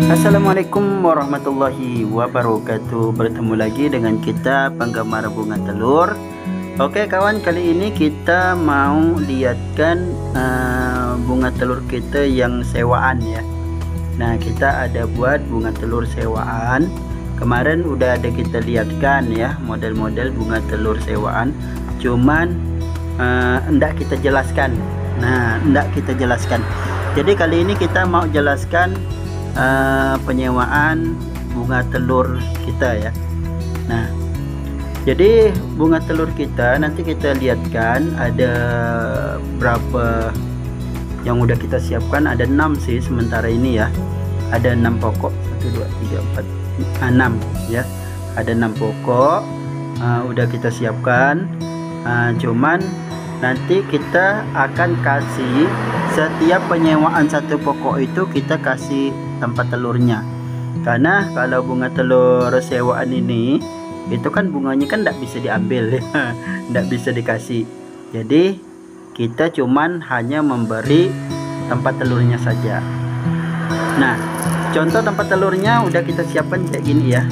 Assalamualaikum warahmatullahi wabarakatuh. Bertemu lagi dengan kita penggemar bunga telur. Oke kawan, kali ini kita mau lihatkan bunga telur kita yang sewaan ya. Nah, kita ada buat bunga telur sewaan. Kemarin udah ada kita lihatkan ya model-model bunga telur sewaan. Cuman hendak kita jelaskan. Jadi kali ini kita mau jelaskan penyewaan bunga telur kita ya. Nah, jadi bunga telur kita nanti kita lihatkan ada berapa yang udah kita siapkan. Ada 6 sih sementara ini ya. Ada 6 pokok, 1 2 3 4 6 ya. Ada 6 pokok udah kita siapkan. Cuman nanti kita akan kasih setiap penyewaan satu pokok itu kita kasih tempat telurnya. Karena kalau bunga telur sewaan ini itu kan bunganya kan tidak bisa diambil ya, tidak bisa dikasih. Jadi kita cuman hanya memberi tempat telurnya saja. Nah, contoh tempat telurnya udah kita siapkan kayak gini ya.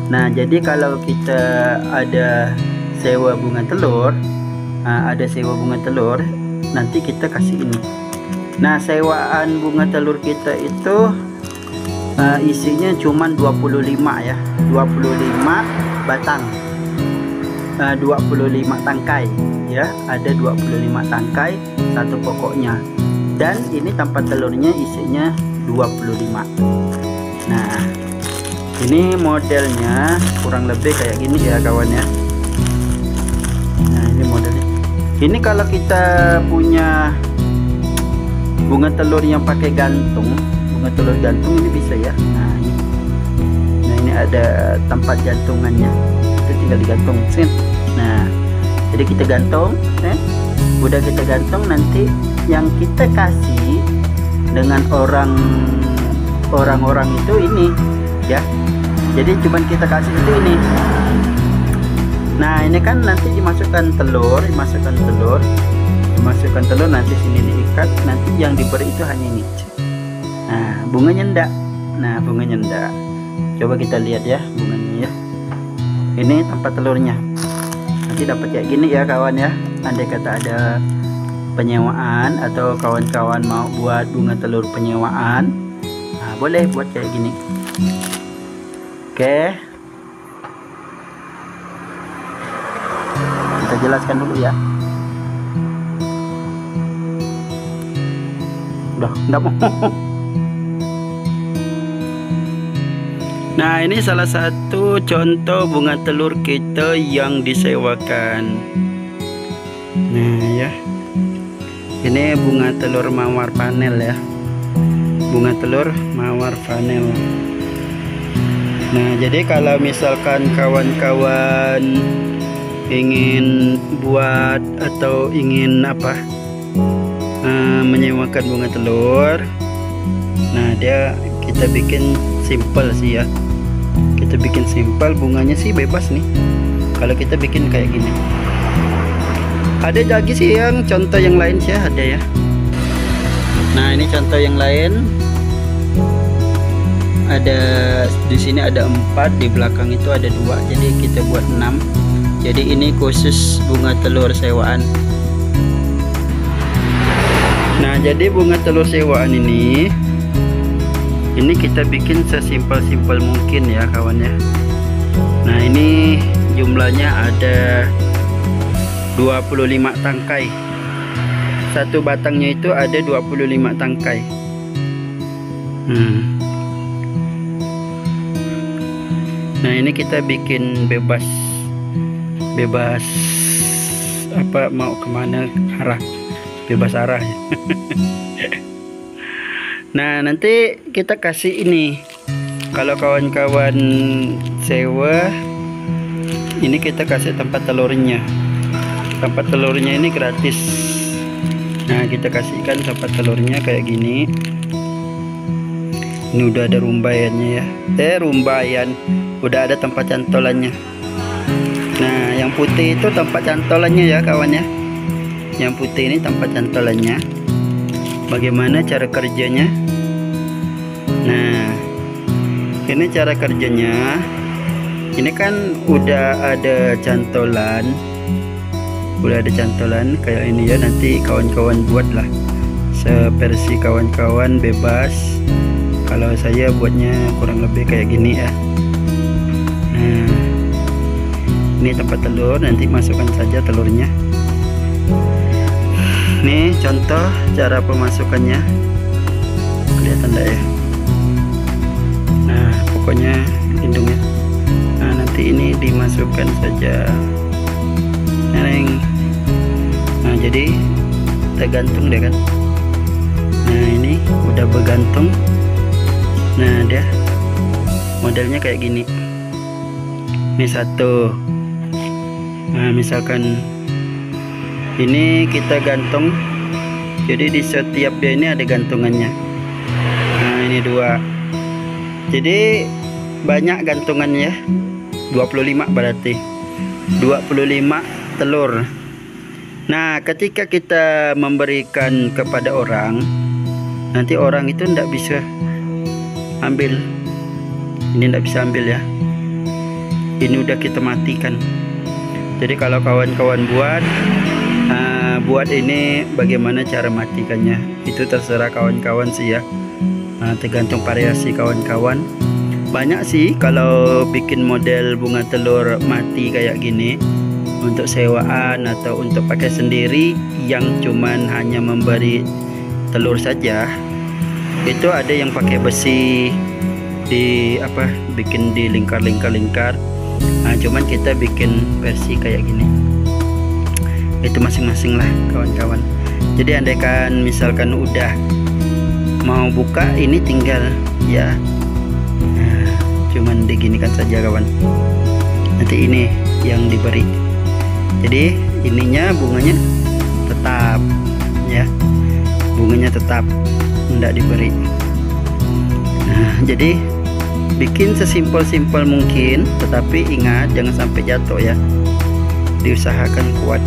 Nah, jadi kalau kita ada sewa bunga telur, nanti kita kasih ini. Nah, sewaan bunga telur kita itu isinya cuman 25 ya, 25 batang, 25 tangkai ya, ada 25 tangkai satu pokoknya. Dan ini tempat telurnya isinya 25. Nah, ini modelnya kurang lebih kayak gini ya kawan ya. Nah, ini modelnya. Ini kalau kita punya bunga telur yang pakai gantung, bunga telur gantung ini bisa ya. Nah ini ada tempat gantungannya, itu tinggal digantung. Nah, jadi kita gantung, udah kita gantung, nanti yang kita kasih dengan orang-orang itu ini ya. Jadi cuman kita kasih itu ini. Nah, ini kan nanti dimasukkan telur, nanti sini diikat, nanti yang diberi itu hanya ini. Nah, bunganya enggak. Coba kita lihat ya bunganya ya. Ini tempat telurnya. Nanti dapat kayak gini ya kawan ya. Andai kata ada penyewaan atau kawan-kawan mau buat bunga telur penyewaan, nah, boleh buat kayak gini. Oke. Kita jelaskan dulu ya. Udah mau. Nah, ini salah satu contoh bunga telur kita yang disewakan. Nah ya, ini bunga telur mawar panel ya, bunga telur mawar panel. Nah, jadi kalau misalkan kawan-kawan ingin buat atau ingin menyewakan bunga telur, nah kita bikin simple sih ya. Kita bikin simple, bunganya sih bebas nih kalau kita bikin kayak gini. Ada lagi sih yang contoh yang lain sih ada ya. Nah, ini contoh yang lain. Ada di sini ada 4, di belakang itu ada 2, jadi kita buat 6. Jadi ini khusus bunga telur sewaan. Nah, jadi bunga telur sewaan ini kita bikin sesimpel-simpel mungkin ya kawan ya. Nah, ini jumlahnya ada 25 tangkai. Satu batangnya itu ada 25 tangkai. Nah, ini kita bikin bebas mau kemana arah, bebas arah ya. Nah, nanti kita kasih ini kalau kawan-kawan sewa ini kita kasih tempat telurnya. Tempat telurnya ini gratis. Nah, kita kasihkan tempat telurnya kayak gini. Ini udah ada rumbayannya ya. Rumbayan. Udah ada tempat cantolannya. Nah, yang putih itu tempat cantolannya ya kawan ya. Yang putih ini tempat cantolannya. Bagaimana cara kerjanya? Nah, ini cara kerjanya. Ini kan udah ada cantolan. Udah ada cantolan kayak ini ya. Nanti kawan-kawan buatlah seversi kawan-kawan, bebas. Kalau saya buatnya kurang lebih kayak gini ya. Nah, ini tempat telur, nanti masukkan saja telurnya. Ini contoh cara pemasukannya, kelihatan enggak ya? Nah, pokoknya lindungnya. Nah, nanti ini dimasukkan saja. Nah, jadi tergantung deh kan. Nah, ini udah bergantung. Nah, dia modelnya kayak gini. Ini satu. Nah, misalkan ini kita gantung, jadi di setiap dia ini ada gantungannya. Nah, ini dua. Jadi banyak gantungannya, 25 berarti 25 telur. Nah, ketika kita memberikan kepada orang, nanti orang itu tidak bisa ambil. Ini tidak bisa ambil ya. Ini udah kita matikan. Jadi kalau kawan-kawan buat ini bagaimana cara matikannya, itu terserah kawan-kawan sih ya. Tergantung variasi kawan-kawan. Banyak sih kalau bikin model bunga telur mati kayak gini untuk sewaan atau untuk pakai sendiri, yang cuman hanya memberi telur saja. Itu ada yang pakai besi bikin di lingkar. Nah, cuman kita bikin versi kayak gini. Itu masing-masing lah kawan-kawan. Jadi andaikan misalkan udah mau buka, ini tinggal ya, cuman diginikan saja kawan. Nanti ini yang diberi. Jadi ininya bunganya tetap ya, bunganya tetap tidak diberi. Nah, jadi bikin sesimpel-simpel mungkin, tetapi ingat jangan sampai jatuh ya. Diusahakan kuat.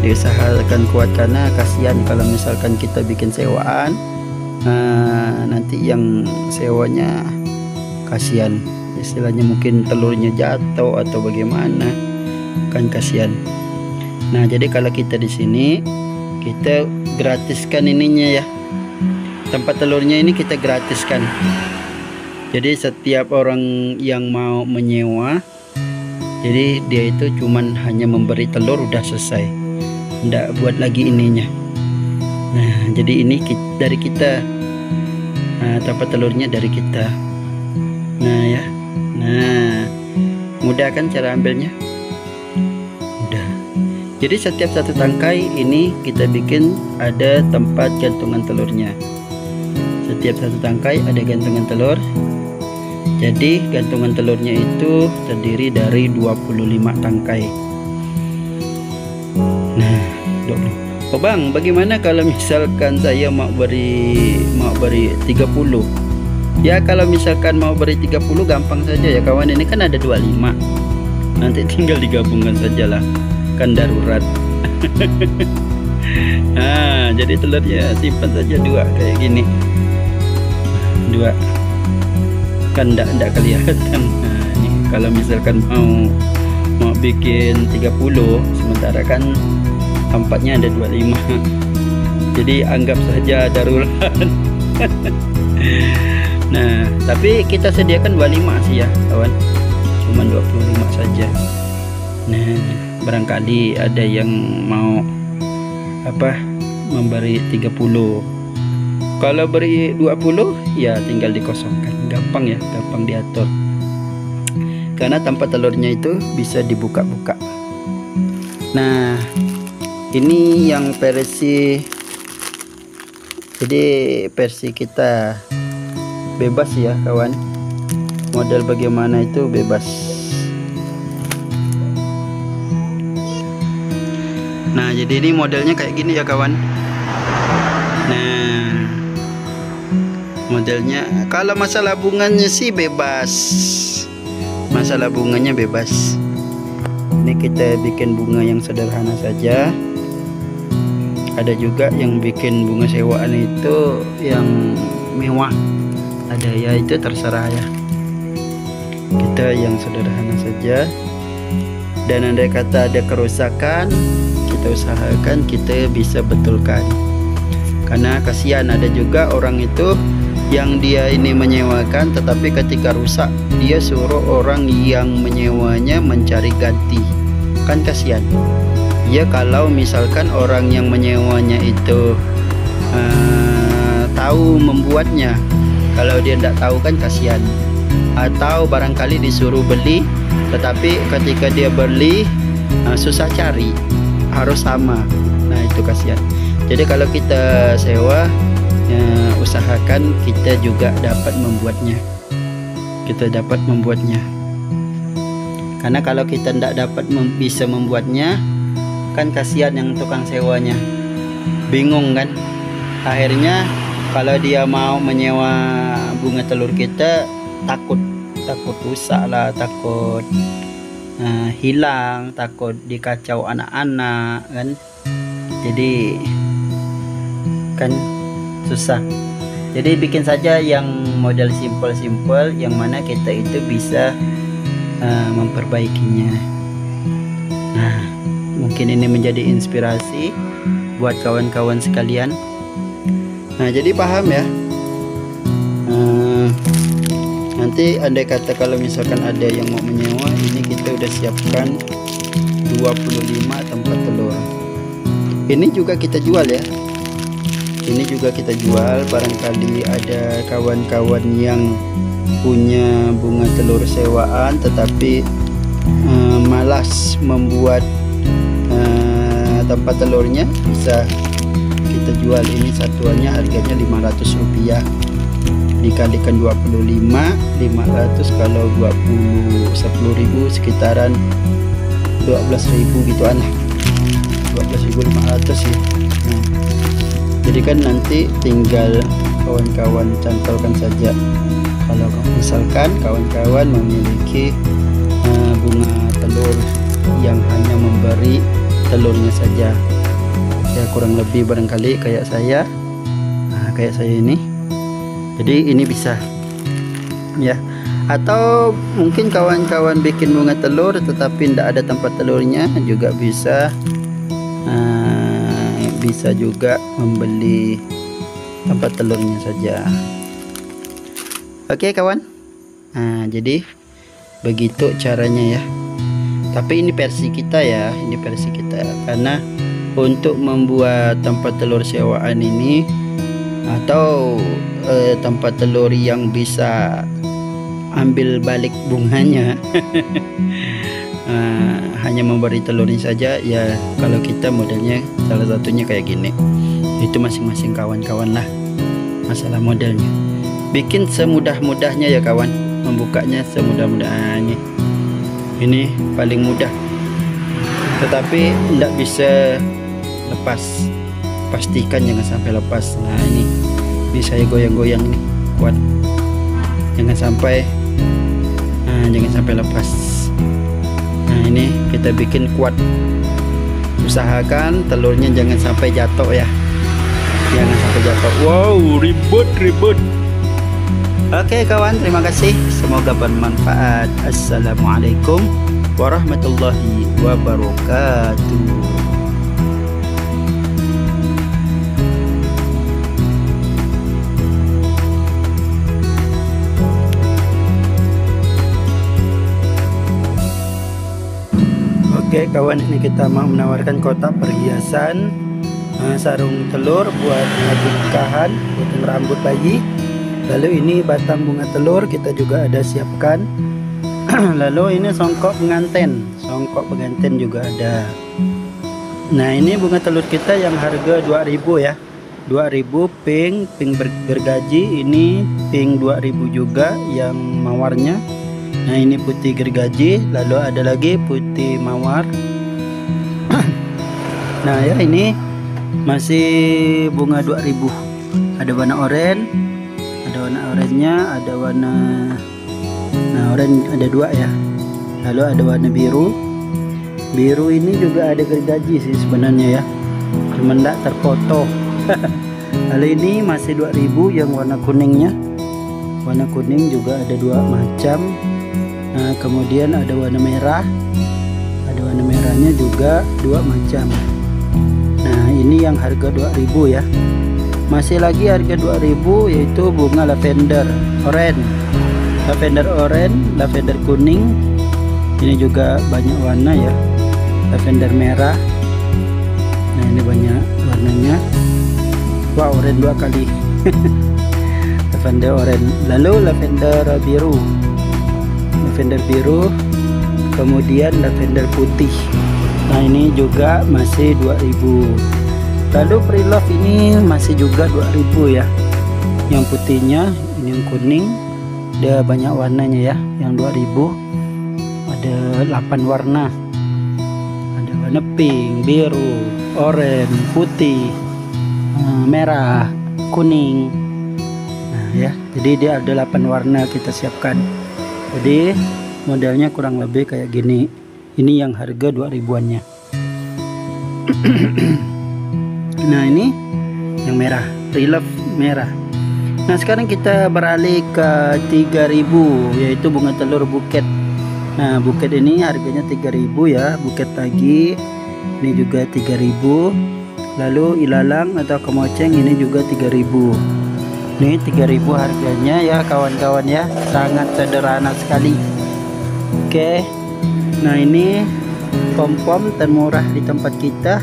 Diusahakan kuat karena kasihan kalau misalkan kita bikin sewaan, nanti yang sewanya kasihan, istilahnya mungkin telurnya jatuh atau bagaimana, kan kasihan. Nah, jadi kalau kita di sini kita gratiskan ininya ya, tempat telurnya ini kita gratiskan. Jadi setiap orang yang mau menyewa, jadi dia itu cuman hanya memberi telur udah selesai, nggak buat lagi ininya. Nah, jadi ini dari kita. Nah, tempat telurnya dari kita. Nah ya, nah mudah kan cara ambilnya, mudah. Jadi setiap satu tangkai ini kita bikin ada tempat gantungan telurnya. Setiap satu tangkai ada gantungan telur. Jadi gantungan telurnya itu terdiri dari 25 tangkai. Nah, 20. Oh bang, bagaimana kalau misalkan saya mau beri 30? Ya, kalau misalkan mau beri 30 gampang saja ya kawan. Ini kan ada 25. Nanti tinggal digabungkan saja lah, kan darurat. Nah, jadi telurnya simpan saja 2 kayak gini. 2 kan enggak kelihatan. Nah, ini kalau misalkan mau bikin 30, sementara kan tempatnya ada 25. Jadi anggap saja darurat. Nah, tapi kita sediakan 25 sih ya kawan, cuman 25 saja. Nah, barangkali ada yang mau memberi 30. Kalau beri 20 ya tinggal dikosongkan, gampang ya, gampang diatur. Karena tempat telurnya itu bisa dibuka-buka. Nah, ini yang versi, jadi versi kita bebas ya kawan, model bagaimana itu bebas. Nah jadi ini modelnya kayak gini ya kawan. Nah modelnya, kalau masalah bunganya sih bebas, masalah bunganya bebas. Ini kita bikin bunga yang sederhana saja. Ada juga yang bikin bunga sewaan itu yang mewah, ada ya, itu terserah ya. Kita yang sederhana saja. Dan andai kata ada kerusakan, kita usahakan kita bisa betulkan, karena kasihan ada juga orang itu yang dia ini menyewakan, tetapi ketika rusak dia suruh orang yang menyewanya mencari ganti, kan kasihan ya. Kalau misalkan orang yang menyewanya itu tahu membuatnya, kalau dia tidak tahu kan kasihan. Atau barangkali disuruh beli, tetapi ketika dia beli susah cari, harus sama. Nah itu kasihan. Jadi kalau kita sewa, usahakan kita juga dapat membuatnya. Kita dapat membuatnya. Karena kalau kita tidak dapat bisa membuatnya, kan kasihan yang tukang sewanya. Bingung kan? Akhirnya kalau dia mau menyewa bunga telur kita, takut rusak lah, takut hilang, takut dikacau anak-anak kan. Jadi kan susah. Jadi bikin saja yang model simpel-simpel, yang mana kita itu bisa memperbaikinya. Nah mungkin ini menjadi inspirasi buat kawan-kawan sekalian. Nah jadi paham ya. Nanti andai kata kalau misalkan ada yang mau menyewa, ini kita udah siapkan 25 tempat telur. Ini juga kita jual ya. Ini juga kita jual. Barangkali ada kawan-kawan yang punya bunga telur sewaan tetapi malas membuat tempat telurnya, bisa kita jual. Ini satuannya harganya Rp500, dikalikan 25, 500 kalau 10.000 sekitaran 12.000 gituan lah, 12.500 ya. Nah, jadi kan nanti tinggal kawan-kawan cantelkan saja. Kalau misalkan kawan-kawan memiliki bunga telur yang hanya memberi telurnya saja, ya kurang lebih barangkali kayak saya, kayak saya ini. Jadi ini bisa ya. Atau mungkin kawan-kawan bikin bunga telur tetapi tidak ada tempat telurnya juga bisa. Bisa juga membeli tempat telurnya saja. Oke kawan. Nah jadi begitu caranya ya. Tapi ini versi kita ya, ini versi kita. Karena untuk membuat tempat telur sewaan ini, atau tempat telur yang bisa ambil balik bunganya hanya memberi telurnya saja ya. Kalau kita modelnya salah satunya kayak gini, itu masing-masing kawan-kawan lah masalah modelnya. Bikin semudah-mudahnya ya kawan, membukanya semudah-mudahnya. Ini paling mudah, tetapi tidak bisa lepas. Pastikan jangan sampai lepas. Nah ini saya goyang-goyang nih, kuat, jangan sampai lepas. Nah ini kita bikin kuat. Usahakan telurnya jangan sampai jatuh ya, jangan sampai jatuh. Wow, ribet. Oke kawan, terima kasih, semoga bermanfaat. Assalamualaikum warahmatullahi wabarakatuh. Oke kawan, ini kita mau menawarkan kotak perhiasan sarung telur buat nikahan, potong rambut bayi. Lalu ini batang bunga telur kita juga ada siapkan. Lalu ini songkok pengantin juga ada. Nah ini bunga telur kita yang harga 2.000 ya. 2000 pink gergaji, ini pink 2000 juga yang mawarnya. Nah ini putih gergaji, lalu ada lagi putih mawar. Nah ya, ini masih bunga 2000. Ada warna oranye, ada warna oranye-nya, ada warna, nah oranye ada 2 ya. Lalu ada warna biru. Biru ini juga ada gergaji sih sebenarnya ya, cuman tidak terfoto. Lalu ini masih 2000 yang warna kuningnya. Warna kuning juga ada 2 macam. Nah kemudian ada warna merah, ada warna merahnya juga 2 macam. Nah ini yang harga 2000 ya. Masih lagi harga 2000 yaitu bunga lavender oranye. Lavender oranye, lavender kuning. Ini juga banyak warna ya. Lavender merah. Nah ini banyak warnanya. Wah, oranye 2 kali. Lavender oranye. Lalu lavender biru. Lavender biru. Kemudian lavender putih. Nah ini juga masih 2000. Lalu pre-love ini masih juga 2000 ya. Yang putihnya, ini yang kuning, dia banyak warnanya ya. Yang 2000 ada 8 warna. Ada warna pink, biru, oranye, putih, merah, kuning. Nah ya, jadi dia ada 8 warna kita siapkan. Jadi modelnya kurang lebih kayak gini. Ini yang harga 2000-annya. Nah ini yang merah, pre-love merah. Nah sekarang kita beralih ke 3000, yaitu bunga telur buket. Nah buket ini harganya 3000 ya. Buket lagi ini juga 3000. Lalu ilalang atau kemoceng ini juga 3000. Ini 3000 harganya ya kawan-kawan ya. Sangat sederhana sekali. Oke. Nah ini pom-pom termurah di tempat kita.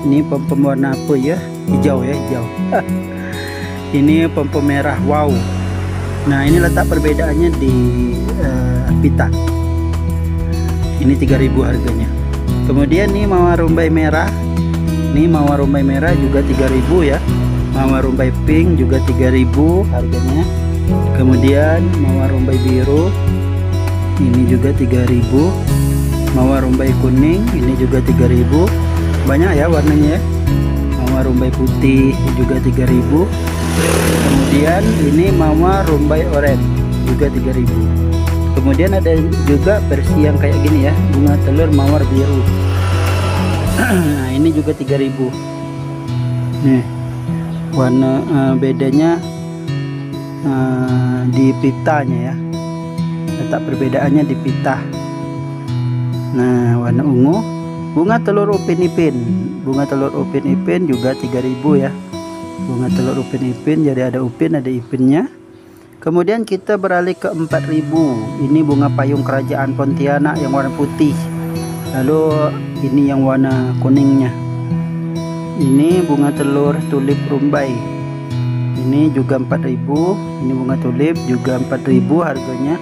Ini pom-pom warna apa ya? Hijau ya, hijau. Ini pom-pom merah. Wow. Nah ini letak perbedaannya di pita. Ini 3000 harganya. Kemudian nih mawar rumbai merah. Ini mawar rumbai merah juga 3000 ya. Mawar rumbai pink juga 3000 harganya. Kemudian mawar rumbai biru ini juga 3000. Mawar rumbai kuning ini juga 3000. Banyak ya warnanya ya. Mawar rumbai putih juga 3000. Kemudian ini mawar rumbai oranye juga 3000. Kemudian ada juga versi yang kayak gini ya, bunga telur mawar biru. Nah ini juga 3000. Nih warna bedanya di pitanya ya. Letak perbedaannya di pita. Nah warna ungu, bunga telur upin ipin. Bunga telur upin ipin juga 3000 ya. Bunga telur upin ipin, jadi ada upin ada ipinnya. Kemudian kita beralih ke 4000. Ini bunga payung kerajaan Pontianak yang warna putih. Lalu ini yang warna kuningnya. Ini bunga telur tulip rumbai. Ini juga 4000. Ini bunga tulip juga 4000 harganya.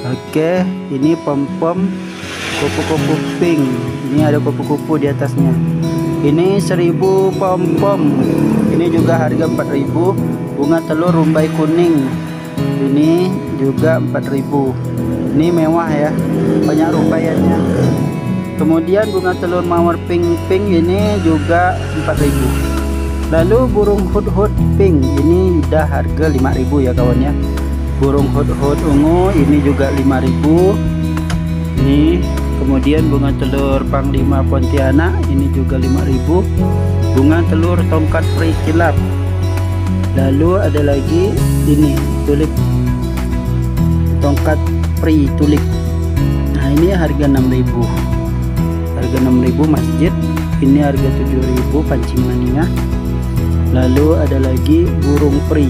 Oke, ini pom-pom kupu-kupu pink. Ini ada kupu-kupu di atasnya. Ini 1000 pom-pom. Ini juga harga 4000. Bunga telur rumbai kuning. Ini juga 4000. Ini mewah ya, banyak rumbaiannya. Kemudian bunga telur mawar pink ini juga 4000. Lalu burung hut-hut pink ini udah harga 5000 ya kawan ya. Burung hut-hut ungu ini juga 5000. Ini kemudian bunga telur panglima Pontianak ini juga 5000. Bunga telur tongkat peri kilap. Lalu ada lagi ini tulip tongkat peri tulip. Nah ini harga 6000. Harga 6000 masjid. Ini harga 7000 pancing mania. Lalu ada lagi burung peri,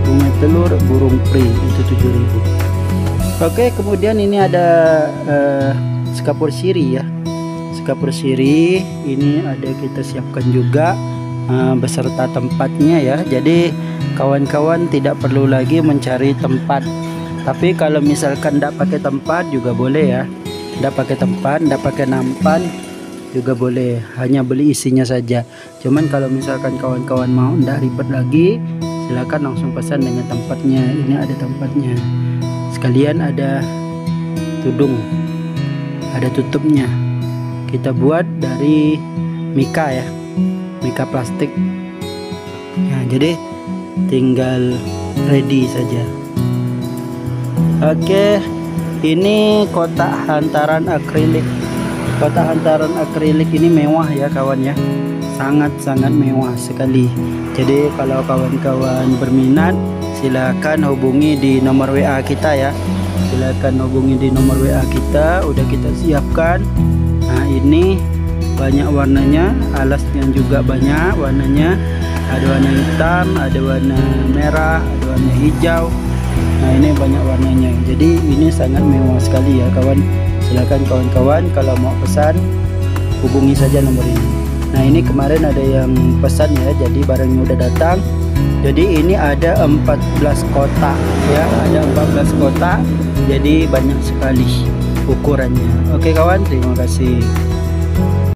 bunga telur burung peri itu 7000. Oke, kemudian ini ada skapur siri ya. Skapur siri ini ada kita siapkan juga beserta tempatnya ya. Jadi kawan-kawan tidak perlu lagi mencari tempat. Tapi kalau misalkan tidak pakai tempat juga boleh ya. Tidak pakai tempat, tidak pakai nampan. juga boleh, hanya beli isinya saja. Cuman kalau misalkan kawan-kawan mau ndak ribet lagi, silakan langsung pesan dengan tempatnya. Ini ada tempatnya, sekalian ada tudung, ada tutupnya. Kita buat dari mika ya, mika plastik. Nah, jadi tinggal ready saja. Oke, ini kotak hantaran akrilik. Kotak hantaran akrilik ini mewah ya kawan ya, sangat-sangat mewah sekali. Jadi kalau kawan-kawan berminat, silakan hubungi di nomor WA kita ya. Silakan hubungi di nomor WA kita, udah kita siapkan. Nah, ini banyak warnanya, alasnya juga banyak warnanya. Ada warna hitam, ada warna merah, ada warna hijau. Nah, ini banyak warnanya. Jadi ini sangat mewah sekali ya kawan. Silakan kawan-kawan kalau mau pesan, hubungi saja nomor ini. Nah, ini kemarin ada yang pesan ya, jadi barangnya udah datang. Jadi ini ada 14 kotak ya, ada 14 kotak. Jadi banyak sekali ukurannya. Oke kawan, terima kasih.